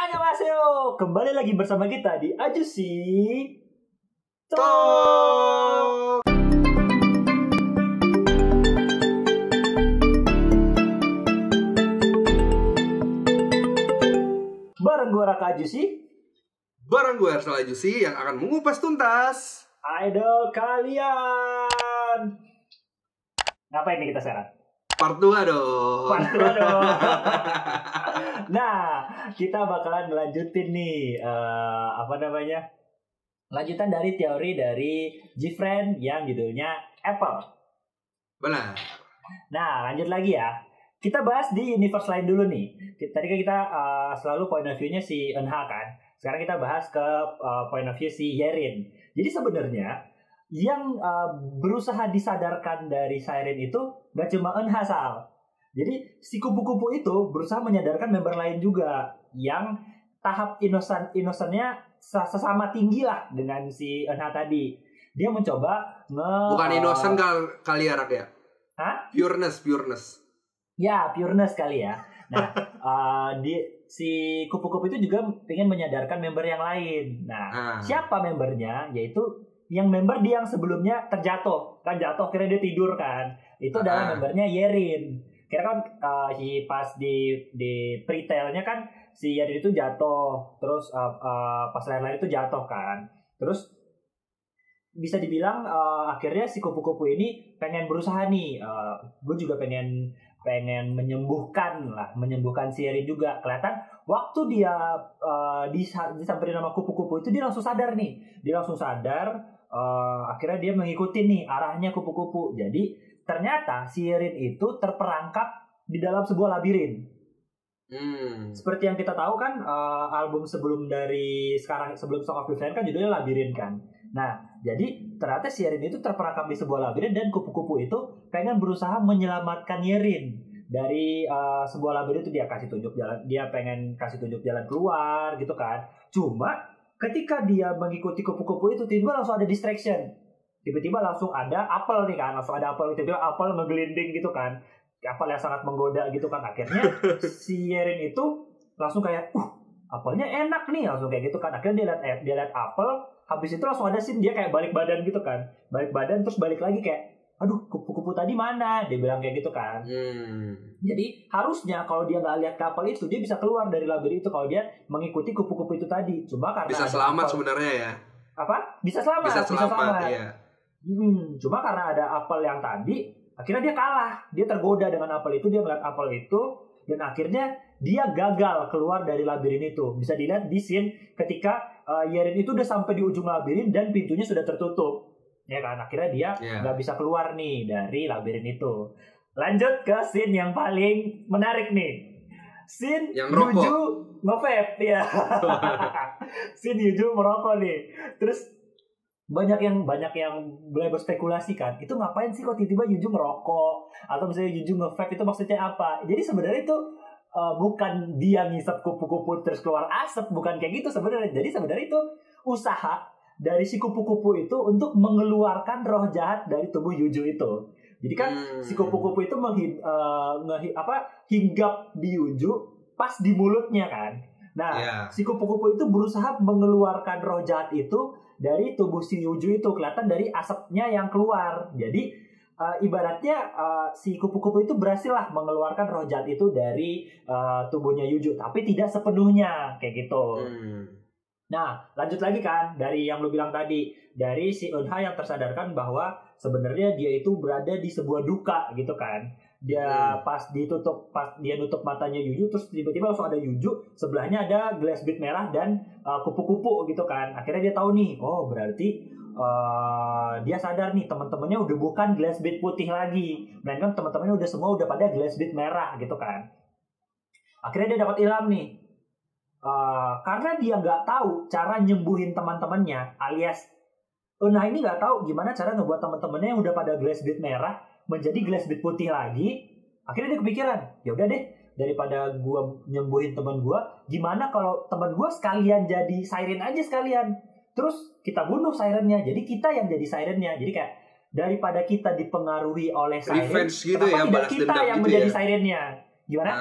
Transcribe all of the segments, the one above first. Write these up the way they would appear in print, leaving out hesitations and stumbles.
Annyeonghaseyo, kembali lagi bersama kita di Ajusi Talk. Bareng gue Raka Ajusi, Bareng gue Arsal Ajusi yang akan mengupas tuntas idol kalian. Ngapain nih kita sekarang? Part 2 dong. Nah, kita bakalan lanjutin nih lanjutan dari teori dari Gfriend yang judulnya Apple. Benar. Nah, lanjut lagi ya. Kita bahas di universe lain dulu nih. Tadi kan kita selalu point of view-nya si Eunha kan. Sekarang kita bahas ke point of view si Yerin. Jadi sebenarnya yang berusaha disadarkan dari Siren itu gak cuma Eunha, Sal. Jadi si kupu-kupu itu berusaha menyadarkan member lain juga yang tahap innocent-nya sesama tinggi lah dengan si Eunha tadi. Dia mencoba Bukan innocent kali ya, Rak ya? Hah? Pureness. Ya, pureness kali ya. Nah, si kupu-kupu itu juga pengen menyadarkan member yang lain. Nah, siapa membernya? Yaitu yang member dia yang sebelumnya terjatuh. Kan jatuh, kira dia tidur kan. Itu adalah membernya Yerin. Kira kan pas di pre-tale-nya kan si Yerin itu jatuh. Terus pas lain-lain itu jatuh kan. Terus bisa dibilang akhirnya si kupu-kupu ini pengen berusaha nih. Gue juga pengen menyembuhkan si Yerin juga. Kelihatan waktu dia disamperin sama kupu-kupu itu dia langsung sadar nih. Dia langsung sadar. Akhirnya dia mengikuti nih arahnya kupu-kupu. Jadi ternyata si Yerin itu terperangkap di dalam sebuah labirin. Seperti yang kita tahu kan, album sebelum Song of the Friend kan judulnya Labirin kan. Nah, jadi ternyata si Yerin itu terperangkap di sebuah labirin dan kupu-kupu itu pengen berusaha menyelamatkan Yerin dari sebuah labirin itu. Dia pengen kasih tunjuk jalan keluar gitu kan. Cuma ketika dia mengikuti kupu-kupu itu, tiba-tiba langsung ada distraction. Tiba-tiba langsung ada apel nih kan, tiba-tiba apel ngegelinding gitu kan. Apel yang sangat menggoda gitu kan. Akhirnya si Yerin itu langsung kayak, apelnya enak nih, langsung kayak gitu kan. Akhirnya dia lihat apel, habis itu langsung ada scene dia kayak balik badan gitu kan. Balik badan terus balik lagi kayak, aduh kupu-kupu tadi mana? Dia bilang kayak gitu kan. Jadi harusnya kalau dia nggak lihat kapal itu, dia bisa keluar dari labirin itu kalau dia mengikuti kupu-kupu itu tadi. Cuma karena bisa selamat sebenarnya ya. Apa? Bisa selamat. Iya. Cuma karena ada apel yang tadi, akhirnya dia kalah. Dia tergoda dengan apel itu, dia melihat apel itu, dan akhirnya dia gagal keluar dari labirin itu. Bisa dilihat di scene ketika Yerin itu udah sampai di ujung labirin dan pintunya sudah tertutup. Ya kan, akhirnya dia nggak bisa keluar nih dari labirin itu. Lanjut ke scene yang paling menarik nih. Scene yang Yuju nge-vape ya. Scene Yuju merokok nih. Terus banyak yang mulai berspekulasi kan. Itu ngapain sih kok tiba-tiba Yuju merokok? Atau misalnya Yuju nge-vape itu maksudnya apa? Jadi sebenarnya itu bukan dia ngisap kupu-kupu terus keluar asap, bukan kayak gitu sebenarnya. Jadi sebenarnya itu usaha dari si kupu-kupu itu untuk mengeluarkan roh jahat dari tubuh Yuju itu. Jadi kan si kupu-kupu itu hinggap di Yuju pas di mulutnya kan. Nah, si kupu-kupu itu berusaha mengeluarkan roh jahat itu dari tubuh si Yuju itu. Kelihatan dari asapnya yang keluar. Jadi ibaratnya si kupu-kupu itu berhasil lah mengeluarkan roh jahat itu dari tubuhnya Yuju. Tapi tidak sepenuhnya kayak gitu. Nah, lanjut lagi kan dari yang lu bilang tadi, dari si Eunha yang tersadarkan bahwa sebenarnya dia itu berada di sebuah duka gitu kan. Dia pas dia nutup matanya Yuju, terus tiba-tiba langsung ada Yuju, sebelahnya ada glass bead merah dan kupu-kupu gitu kan. Akhirnya dia tahu nih, oh berarti dia sadar nih teman-temannya udah bukan glass bead putih lagi, melainkan teman-temannya udah pada glass bead merah gitu kan. Akhirnya dia dapat ilham nih. Karena dia nggak tahu cara nyembuhin teman-temannya, alias Eunha ini nggak tahu gimana cara ngebuat teman-temannya yang udah pada glass bead merah menjadi glass bead putih lagi. Akhirnya dia kepikiran, ya udah deh, daripada gua nyembuhin teman gua, gimana kalau teman gua sekalian jadi Siren aja sekalian. Terus kita bunuh Sirennya, jadi kita yang jadi Sirennya. Jadi kayak daripada kita dipengaruhi oleh Siren, revenge gitu kenapa ya, tidak kita yang gitu menjadi ya? Sirennya? Gimana?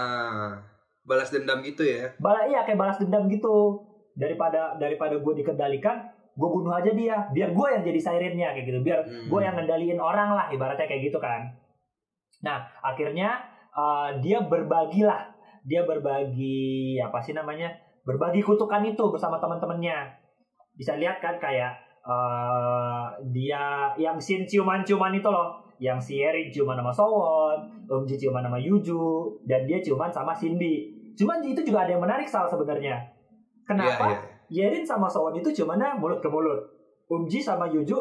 balas dendam gitu ya. Iya, kayak balas dendam gitu. Daripada gue dikendalikan, gue bunuh aja dia, biar gue yang jadi sirennya kayak gitu, biar gue yang ngendaliin orang lah, ibaratnya kayak gitu kan. Nah, akhirnya dia berbagi apa sih namanya, berbagi kutukan itu bersama teman-temannya. Bisa lihat kan kayak dia yang scene ciuman-ciuman itu loh, yang si Yerin ciuman sama Sowon, Eumji ciuman sama Yuju, dan dia ciuman sama Shinbi. Cuman itu juga ada yang menarik sebenarnya. Kenapa Yerin sama Sowon itu ciumannya mulut ke mulut, Eumji sama Yuju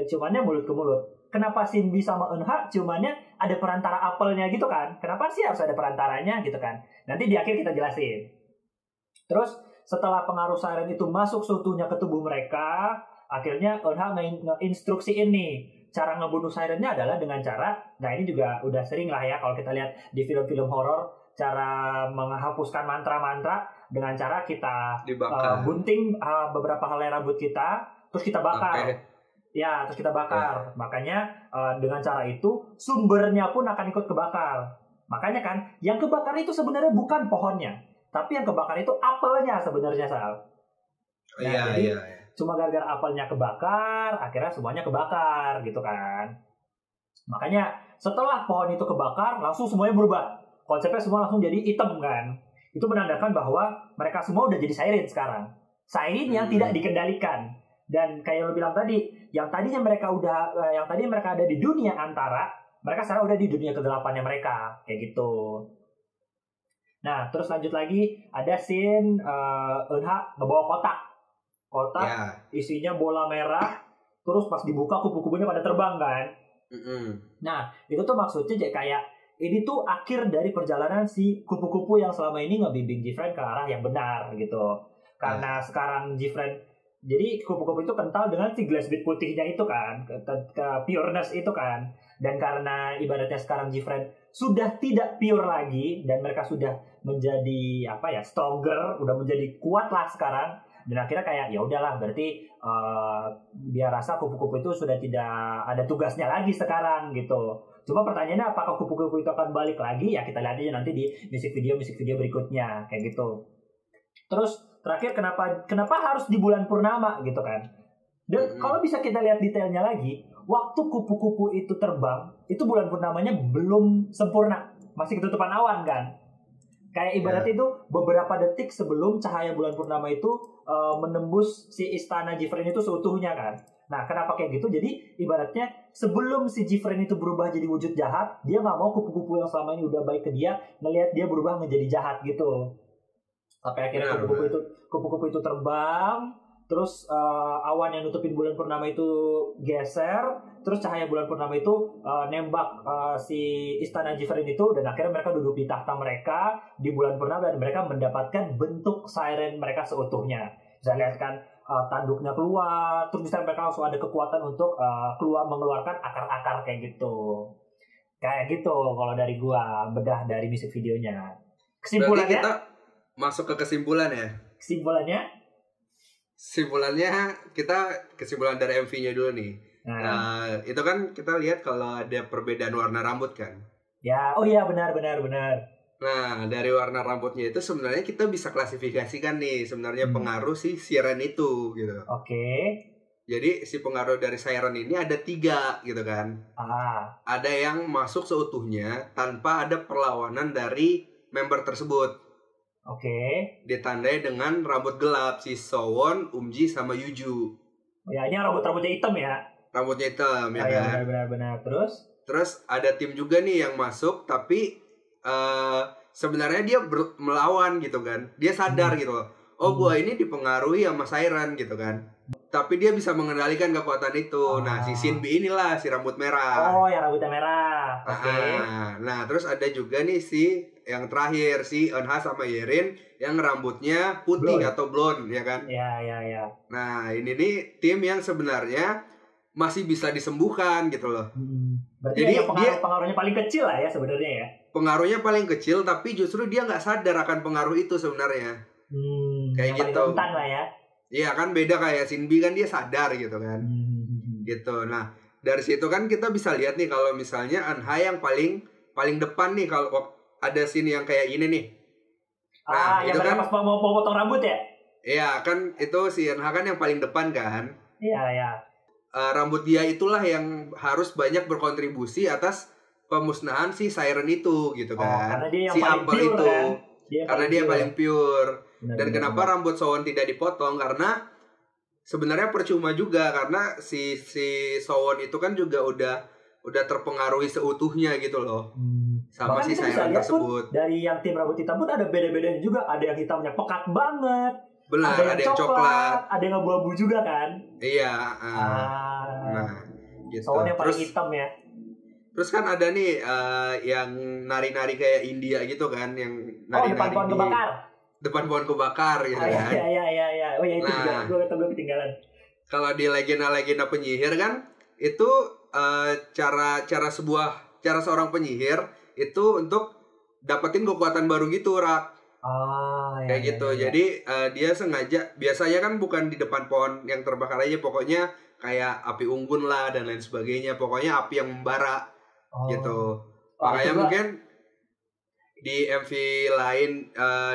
ciumannya mulut ke mulut. Kenapa Shinbi sama Eunha ciumannya ada perantara apelnya gitu kan? Kenapa sih harus ada perantaranya gitu kan? Nanti di akhir kita jelasin. Terus setelah pengaruh siren itu masuk seutuhnya ke tubuh mereka, akhirnya Eunha ngeinstruksiin nih, cara ngebunuh sirennya adalah dengan cara, nah ini juga udah sering lah ya kalau kita lihat di film-film horor, cara menghapuskan mantra-mantra dengan cara kita gunting beberapa helai rambut kita, terus kita bakar. Ya, terus kita bakar. Makanya dengan cara itu sumbernya pun akan ikut kebakar. Makanya kan yang kebakar itu sebenarnya bukan pohonnya, tapi yang kebakar itu apelnya sebenarnya, Sal. Nah, jadi cuma gara-gara apelnya kebakar, akhirnya semuanya kebakar gitu kan. Makanya setelah pohon itu kebakar, langsung semuanya berubah. Konsepnya semua langsung jadi hitam kan. Itu menandakan bahwa mereka semua udah jadi siren sekarang. Siren yang tidak dikendalikan. Dan kayak lo bilang tadi, yang tadinya mereka ada di dunia antara, mereka sekarang udah di dunia ke-8-nya mereka, kayak gitu. Nah, terus lanjut lagi, ada scene Eunha ngebawa kotak isinya bola merah, terus pas dibuka kupu-kupunya pada terbang kan. Nah, itu tuh maksudnya kayak ini tuh akhir dari perjalanan si kupu-kupu yang selama ini ngebimbing Jifren ke arah yang benar gitu. Karena sekarang Jifren, jadi kupu-kupu itu kental dengan si glassbead putihnya itu kan, ke pureness itu kan. Dan karena ibaratnya sekarang Jifren sudah tidak pure lagi dan mereka sudah menjadi stronger, udah menjadi kuat lah sekarang. Dan akhirnya kayak ya udahlah, berarti dia rasa kupu-kupu itu sudah tidak ada tugasnya lagi sekarang gitu. Cuma pertanyaannya apakah kupu-kupu itu akan balik lagi? Ya kita lihat aja nanti di musik video berikutnya kayak gitu. Terus terakhir kenapa harus di bulan purnama gitu kan? Dan kalau bisa kita lihat detailnya lagi, waktu kupu-kupu itu terbang, itu bulan purnamanya belum sempurna, masih ketutupan awan kan? Kayak ibaratnya itu beberapa detik sebelum cahaya bulan purnama itu menembus si istana Jifren itu seutuhnya kan. Nah, kenapa kayak gitu? Jadi ibaratnya sebelum si Jifren itu berubah jadi wujud jahat, dia nggak mau kupu-kupu yang selama ini udah baik ke dia ngelihat dia berubah menjadi jahat gitu. Sampai akhirnya kupu-kupu itu terbang, terus awan yang nutupin bulan purnama itu geser, terus cahaya bulan purnama itu nembak si istana Jifren itu, dan akhirnya mereka duduk di tahta mereka di bulan purnama dan mereka mendapatkan bentuk siren mereka seutuhnya. Bisa lihat kan tanduknya keluar, terus bisa mereka langsung ada kekuatan untuk mengeluarkan akar-akar kayak gitu. Kayak gitu kalau dari gua bedah dari musik videonya. Kesimpulannya kita masuk ke kesimpulan ya. Kesimpulan dari MV-nya dulu nih. Itu kan kita lihat kalau ada perbedaan warna rambut kan. Ya, oh iya benar. Nah, dari warna rambutnya itu sebenarnya kita bisa klasifikasikan nih sebenarnya pengaruh si siren itu gitu. Oke. Jadi si pengaruh dari siren ini ada 3 gitu kan. Ada yang masuk seutuhnya tanpa ada perlawanan dari member tersebut. Oke. Ditandai dengan rambut gelap si Sowon, Eumji sama Yuju. Oh ya, ini rambutnya hitam ya. Rambutnya hitam ya kan. Benar. Terus ada tim juga nih yang masuk tapi sebenarnya dia melawan gitu kan. Dia sadar gitu loh. Oh, gua ini dipengaruhi sama siren gitu kan. Tapi dia bisa mengendalikan kekuatan itu. Nah, si Shinbi inilah si rambut merah. Oh, yang rambutnya merah. Oke. Nah, terus ada juga nih si yang terakhir si Eunha sama Yerin yang rambutnya putih atau blonde ya kan. Iya. Nah, ini nih tim yang sebenarnya masih bisa disembuhkan gitu loh. Berarti jadi pengaruhnya paling kecil lah ya sebenarnya ya. Pengaruhnya paling kecil, tapi justru dia nggak sadar akan pengaruh itu sebenarnya. Kayak gitu. Rentan lah ya. Iya kan, beda kayak Shinbi kan dia sadar gitu kan. Gitu. Nah, dari situ kan kita bisa lihat nih kalau misalnya Eunha yang paling depan nih, kalau ada scene yang kayak ini nih. Nah, yang itu kan pas mau potong rambut ya? Iya, kan itu si NH kan yang paling depan kan. Iya. Rambut dia itulah yang harus banyak berkontribusi atas pemusnahan si Siren itu gitu kan. Karena dia yang si paling Apple pure, itu. Kan? Karena dia paling pure. Dan kenapa benar. rambut Sowon tidak dipotong? Karena sebenarnya percuma juga, karena si Sowon itu kan juga udah terpengaruhi seutuhnya gitu loh. Sama bahkan si Siren tersebut. Dari yang tim rambut hitam pun ada beda-bedanya juga. Ada yang hitamnya pekat banget. Benar, ada yang coklat. Ada yang abu-abu juga kan? Iya. Nah, gitu. Sowon yang paling hitam ya. Terus kan ada nih yang nari-nari kayak India gitu kan, yang nari-nari depan pohon kebakar. Depan pohon kebakar gitu kan. Iya. Oh ya itu juga gue ketinggalan. Kalau di legenda-legenda penyihir kan itu cara seorang penyihir itu untuk dapetin kekuatan baru gitu, Rak. Kayak gitu. Jadi dia sengaja, biasanya kan bukan di depan pohon yang terbakar aja, pokoknya kayak api unggun lah dan lain sebagainya, pokoknya api yang membara gitu. Makanya mungkin di MV lain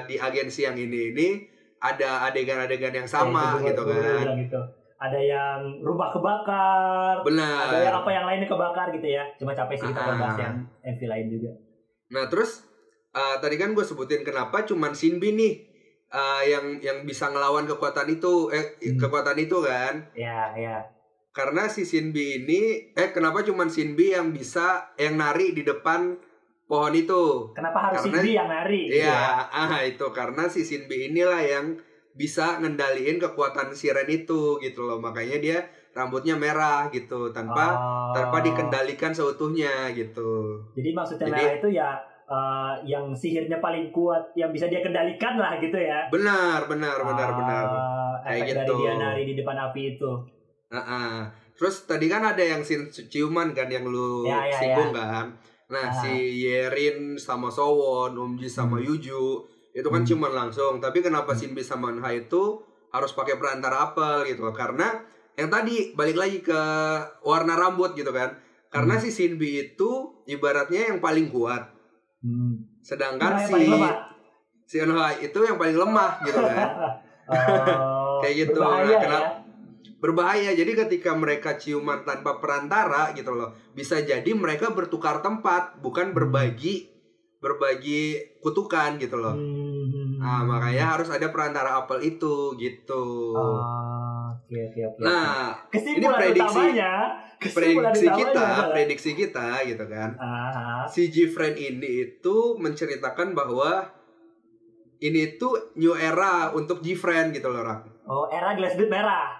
di agensi yang ini ada adegan-adegan yang sama gitu kan. Gitu. Ada yang rumah kebakar. Benar. Ada yang apa yang lainnya kebakar gitu ya. Cuma capek sih kita bahas yang MV lain juga. Nah terus tadi kan gue sebutin kenapa cuman Shinbi nih yang bisa ngelawan kekuatan itu kan. Iya. Karena si Shinbi ini kenapa cuman Shinbi yang bisa yang nari di depan pohon itu? Kenapa harus Shinbi yang nari? Iya, itu karena si Shinbi inilah yang bisa ngendaliin kekuatan Siren itu gitu loh. Makanya dia rambutnya merah gitu tanpa dikendalikan seutuhnya gitu. Jadi maksudnya merah itu ya yang sihirnya paling kuat yang bisa dia kendalikan lah gitu ya. Benar. Kayak gitu. Dari dia nari di depan api itu. Terus tadi kan ada yang ciuman kan yang lu singgung kan. Nah si Yerin sama Sowon, Umji sama Yuju itu kan ciuman langsung. Tapi kenapa Shinbi sama Nha itu harus pakai perantara apel gitu? Karena yang tadi balik lagi ke warna rambut gitu kan. Karena si Shinbi itu ibaratnya yang paling kuat. Sedangkan si Nha itu yang paling lemah gitu kan. Kayak gitu. Berbahaya. Jadi ketika mereka ciuman tanpa perantara gitu loh, bisa jadi mereka bertukar tempat, bukan berbagi kutukan gitu loh. Nah, makanya harus ada perantara apel itu gitu. Okay. Nah, ini prediksi kita gitu kan. Si Gfriend ini itu menceritakan bahwa ini tuh new era untuk Gfriend gitu loh, Rak. Era Glassbead merah.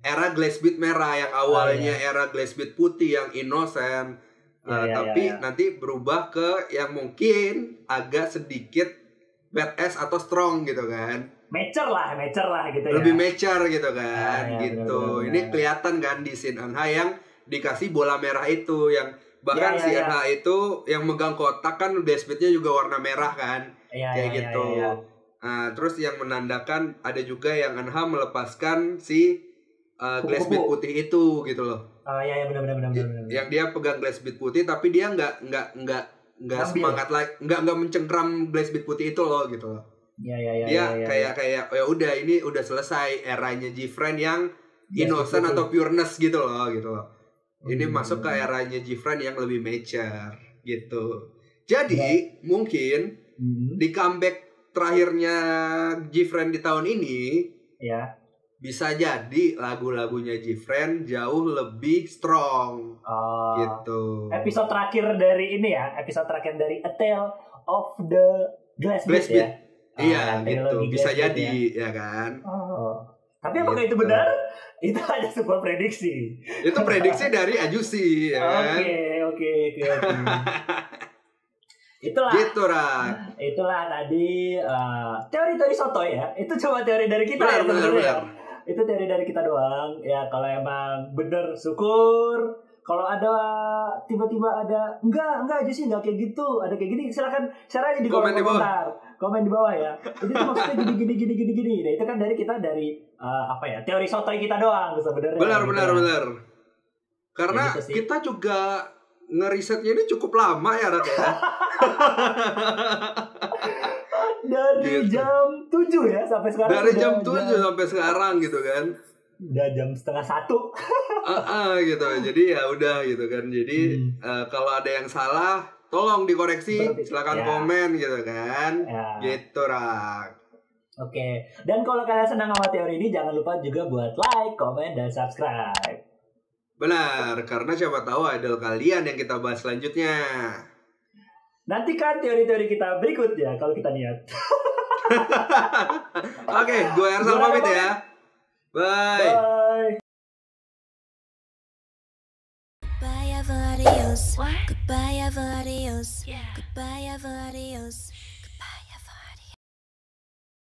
Era Glassbead merah yang awalnya era Glassbead putih yang innocent, tapi nanti berubah ke yang mungkin agak sedikit badass atau strong gitu kan. Mature lah gitu ya. Lebih mature gitu kan, gitu. Bener. Ini kelihatan kan di scene Anha yang dikasih bola merah itu, yang bahkan si Anha itu yang megang kotak kan Glassbead-nya juga warna merah kan, kayak gitu. Nah, terus yang menandakan ada juga yang Anha melepaskan si Glassbead putih itu gitu loh. Iya benar. Yang dia pegang Glassbead putih tapi dia nggak semangat lagi, nggak mencengkram Glassbead putih itu loh gitu loh. Dia kayak ya udah ini udah selesai eranya Gfriend yang innocent atau pureness gitu loh. Ini masuk ke eranya Gfriend yang lebih mature gitu. Jadi mungkin di comeback terakhirnya Gfriend di tahun ini bisa jadi lagu-lagunya Gfriend jauh lebih strong gitu. Episode terakhir dari ini ya, episode terakhir dari A Tale of the Glassbead ya. Iya gitu, bisa jadi ya kan. Tapi apakah itu benar? Itu hanya sebuah prediksi. Itu prediksi dari Ajusi ya kan. Oke. Itulah. Gitu Rak. Itulah tadi teori sotoy ya. Itu cuma teori dari kita benar. Itu teori dari kita doang. Ya kalau emang bener syukur. Kalau ada tiba-tiba ada enggak aja sih enggak kayak gitu. Ada kayak gini silakan share aja di komentar. Komen di bawah ya. Itu tuh maksudnya gini. Nah, itu kan dari kita teori sotoy kita doang sebenarnya. Benar. Karena ya gitu kita juga ngerisetnya ini cukup lama ya Rat ya. Dari gitu. jam 7 ya sampai sekarang. Dari jam 7 sampai sekarang gitu kan. Udah jam setengah 1. Gitu. Jadi ya udah gitu kan. Jadi kalau ada yang salah tolong dikoreksi, silakan komen gitu kan. Gitu, Rak. Oke. Dan kalau kalian senang sama teori ini, jangan lupa juga buat like, komen, dan subscribe. Benar, karena siapa tahu idol kalian yang kita bahas selanjutnya. Nantikan teori-teori kita berikutnya kalau kita niat. Oke, gue Ersal pamit ya. Bye. Goodbye, adios. Goodbye, adios. Goodbye, adios.